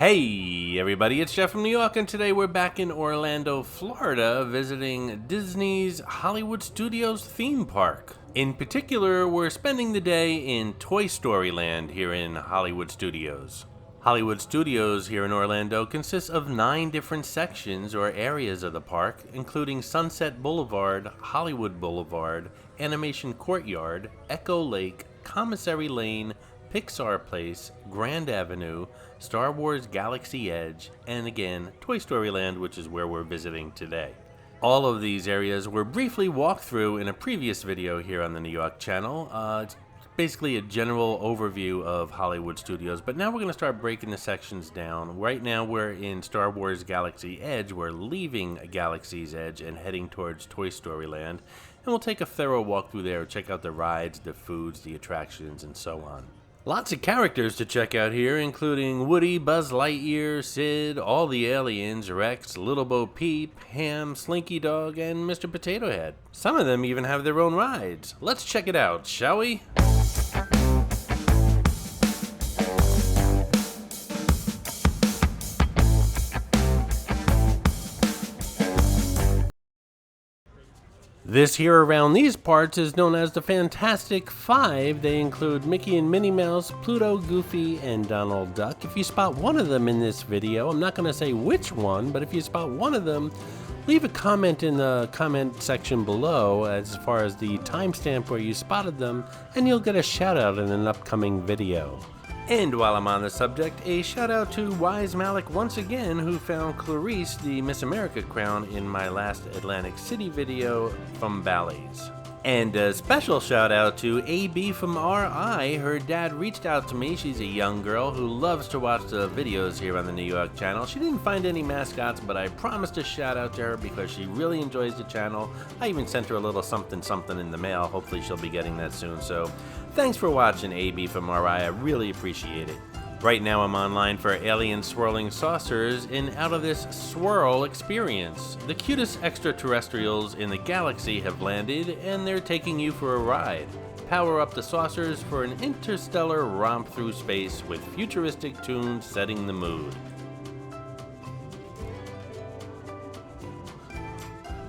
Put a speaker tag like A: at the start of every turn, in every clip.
A: Hey everybody, it's Jeff from New York, and today we're back in Orlando, Florida, visiting Disney's Hollywood Studios theme park. In particular, we're spending the day in Toy Story Land here in Hollywood Studios. Hollywood Studios here in Orlando consists of 9 different sections or areas of the park, including Sunset Boulevard, Hollywood Boulevard, Animation Courtyard, Echo Lake, Commissary Lane, Pixar Place, Grand Avenue, Star Wars Galaxy Edge, and again, Toy Story Land, which is where we're visiting today. All of these areas were briefly walked through in a previous video here on the New York channel. It's basically a general overview of Hollywood Studios, but now we're going to start breaking the sections down. Right now we're in Star Wars Galaxy Edge. We're leaving Galaxy's Edge and heading towards Toy Story Land, and we'll take a thorough walk through there, check out the rides, the foods, the attractions, and so on. Lots of characters to check out here, including Woody, Buzz Lightyear, Sid, all the aliens, Rex, Little Bo Peep, Ham, Slinky Dog, and Mr. Potato Head. Some of them even have their own rides. Let's check it out, shall we? This here around these parts is known as the Fantastic Five. They include Mickey and Minnie Mouse, Pluto, Goofy, and Donald Duck. If you spot one of them in this video, I'm not going to say which one, but if you spot one of them, leave a comment in the comment section below as far as the timestamp where you spotted them, and you'll get a shout out in an upcoming video. And while I'm on the subject, a shout out to Wise Malik once again, who found Clarice the Miss America crown in my last Atlantic City video from Bally's. And a special shout out to AB from RI. Her dad reached out to me. She's a young girl who loves to watch the videos here on the New York channel. She didn't find any mascots, but I promised to shout out to her because she really enjoys the channel. I even sent her a little something in the mail. Hopefully she'll be getting that soon. So thanks for watching, AB from RI. I really appreciate it. Right now I'm online for Alien Swirling Saucers in Out of This Swirl Experience. The cutest extraterrestrials in the galaxy have landed, and they're taking you for a ride. Power up the saucers for an interstellar romp through space with futuristic tunes setting the mood.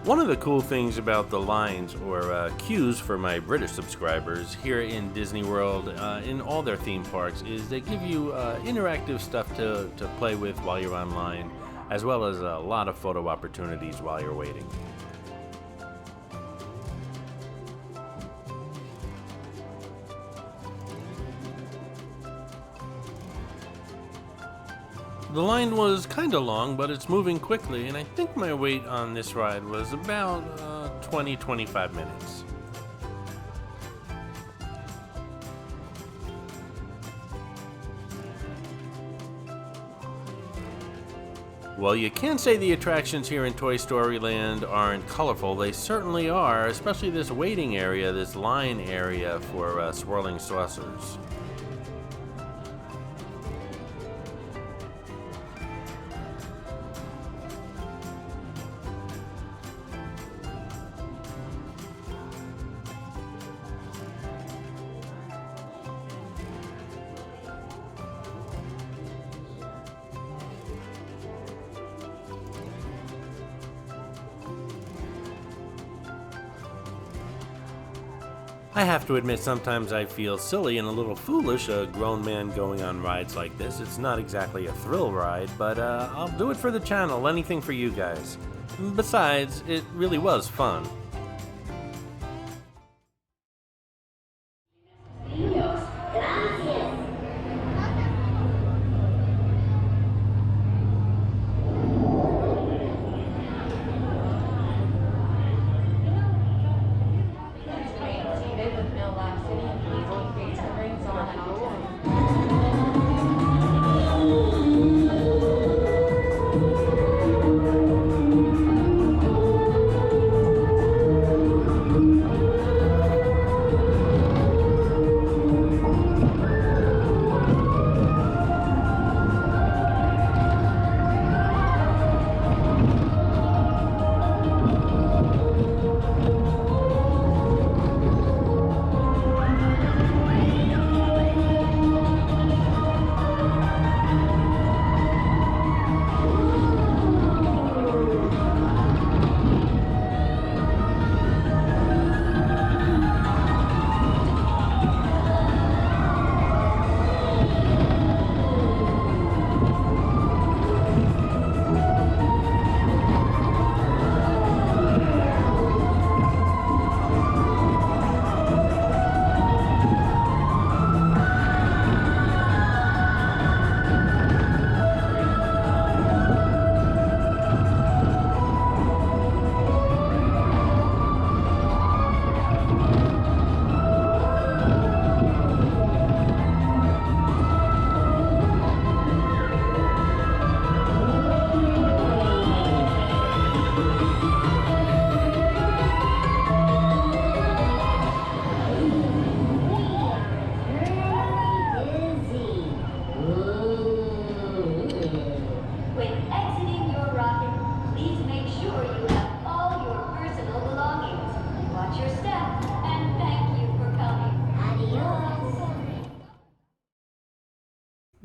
A: One of the cool things about the lines, or queues for my British subscribers here in Disney World, in all their theme parks, is they give you interactive stuff to play with while you're online, as well as a lot of photo opportunities while you're waiting. The line was kinda long, but it's moving quickly, and I think my wait on this ride was about 20-25 minutes. Well, you can't say the attractions here in Toy Story Land aren't colorful. They certainly are, especially this waiting area, this line area for swirling saucers. I have to admit, sometimes I feel silly and a little foolish, a grown man going on rides like this. It's not exactly a thrill ride, but I'll do it for the channel, anything for you guys. Besides, it really was fun.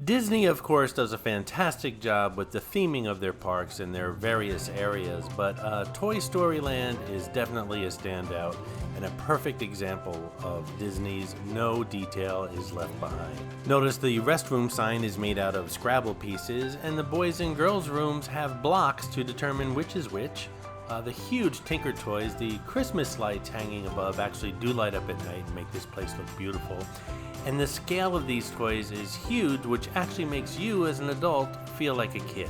A: Disney, of course, does a fantastic job with the theming of their parks and their various areas, but Toy Story Land is definitely a standout and a perfect example of Disney's no detail is left behind. Notice the restroom sign is made out of Scrabble pieces, and the boys and girls rooms have blocks to determine which is which. The huge Tinker Toys, the Christmas lights hanging above actually do light up at night and make this place look beautiful. And the scale of these toys is huge, which actually makes you as an adult feel like a kid.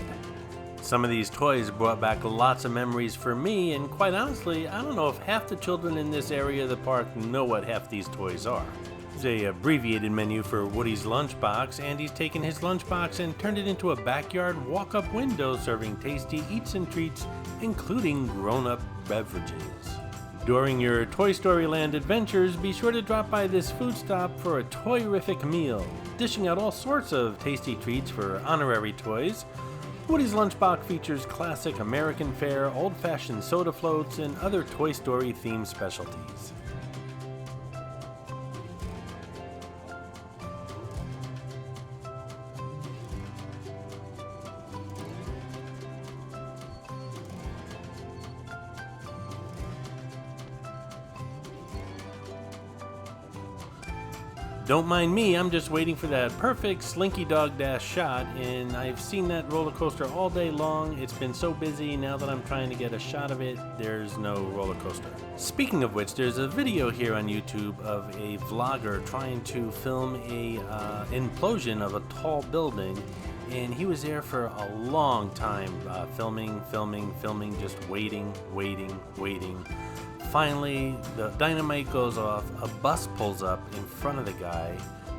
A: Some of these toys brought back lots of memories for me, and quite honestly, I don't know if half the children in this area of the park know what half these toys are. There's a abbreviated menu for Woody's lunchbox, and he's taken his lunchbox and turned it into a backyard walk-up window serving tasty eats and treats, including grown-up beverages. During your Toy Story Land adventures, be sure to drop by this food stop for a toy-rific meal, dishing out all sorts of tasty treats for honorary toys. Woody's Lunchbox features classic American fare, old-fashioned soda floats, and other Toy Story-themed specialties. Don't mind me, I'm just waiting for that perfect Slinky Dog Dash shot, and I've seen that roller coaster all day long. It's been so busy, now that I'm trying to get a shot of it, there's no roller coaster. Speaking of which, there's a video here on YouTube of a vlogger trying to film a implosion of a tall building, and he was there for a long time, filming, just waiting. Finally, the dynamite goes off, a bus pulls up in front of the guy.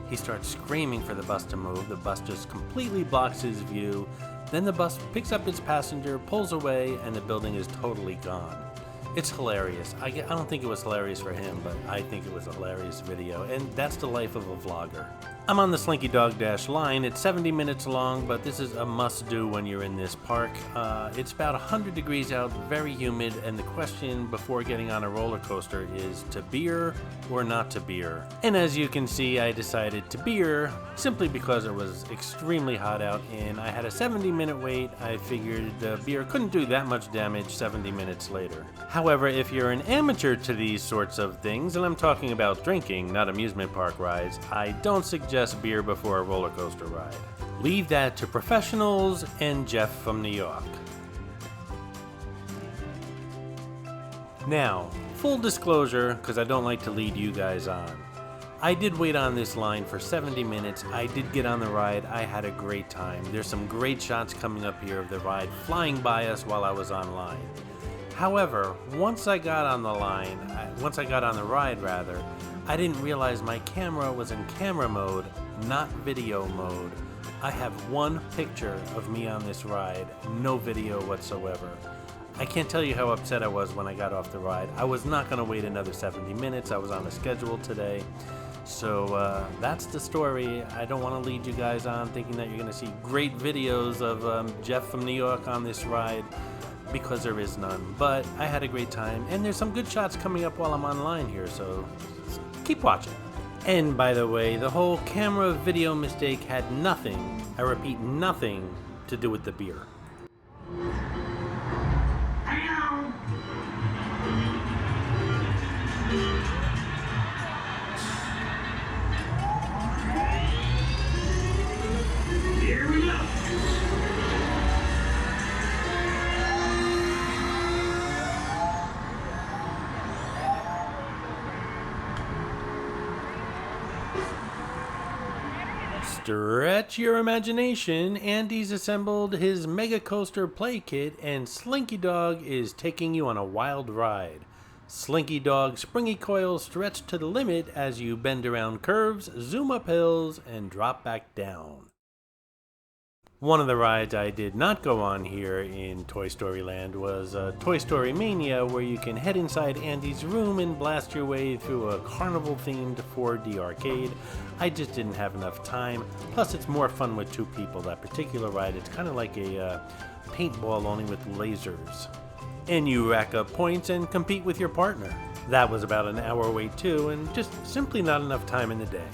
A: He starts screaming for the bus to move. The bus just completely blocks his view. Then the bus picks up its passenger, pulls away, and the building is totally gone. It's hilarious. I don't think it was hilarious for him, but I think it was a hilarious video, and that's the life of a vlogger. I'm on the Slinky Dog Dash line. It's 70 minutes long, but this is a must-do when you're in this park. It's about 100 degrees out, very humid, and the question before getting on a roller coaster is to beer or not to beer. And as you can see, I decided to beer simply because it was extremely hot out, and I had a 70-minute wait. I figured the beer couldn't do that much damage 70 minutes later. However, if you're an amateur to these sorts of things, and I'm talking about drinking, not amusement park rides, I don't suggest beer before a roller coaster ride. Leave that to professionals and Jeff from New York. Now, full disclosure, because I don't like to lead you guys on. I did wait on this line for 70 minutes. I did get on the ride. I had a great time. There's some great shots coming up here of the ride flying by us while I was online. However, once I got on the ride, I didn't realize my camera was in camera mode, not video mode. I have one picture of me on this ride, no video whatsoever. I can't tell you how upset I was when I got off the ride. I was not going to wait another 70 minutes. I was on a schedule today. So that's the story. I don't want to lead you guys on thinking that you're going to see great videos of Jeff from New York on this ride, because there is none. But I had a great time, and there's some good shots coming up while I'm online here, so keep watching. And by the way, the whole camera video mistake had nothing, I repeat, nothing to do with the beer.
B: Here we go.
A: Stretch your imagination. Andy's assembled his Mega Coaster play kit, and Slinky Dog is taking you on a wild ride. Slinky Dog's springy coils stretch to the limit as you bend around curves, zoom up hills, and drop back down. One of the rides I did not go on here in Toy Story Land was Toy Story Mania, where you can head inside Andy's room and blast your way through a carnival-themed 4D arcade. I just didn't have enough time. Plus, it's more fun with two people. That particular ride, it's kind of like a paintball, only with lasers. And you rack up points and compete with your partner. That was about an hour wait too, and just simply not enough time in the day.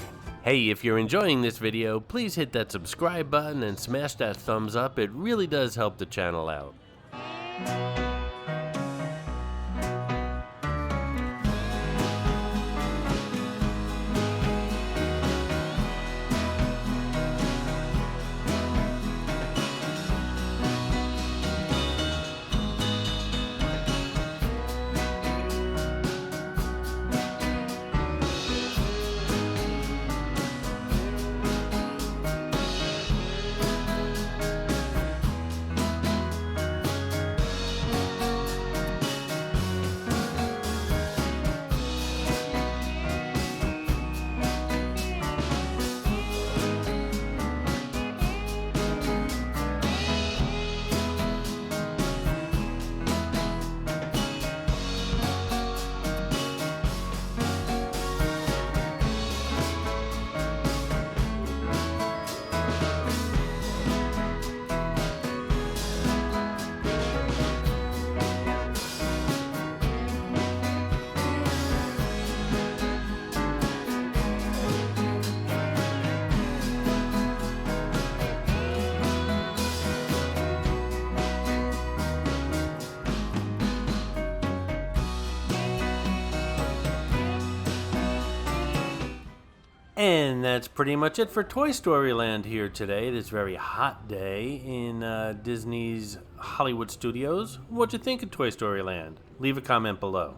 A: Hey, if you're enjoying this video, please hit that subscribe button and smash that thumbs up. It really does help the channel out. And that's pretty much it for Toy Story Land here today, this very hot day in Disney's Hollywood Studios. What'd you think of Toy Story Land? Leave a comment below.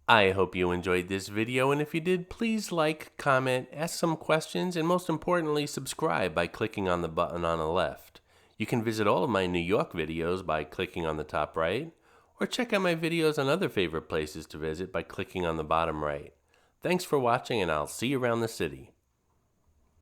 A: I hope you enjoyed this video, and if you did, please like, comment, ask some questions, and most importantly, subscribe by clicking on the button on the left. You can visit all of my New York videos by clicking on the top right, or check out my videos on other favorite places to visit by clicking on the bottom right. Thanks for watching, and I'll see you around the city.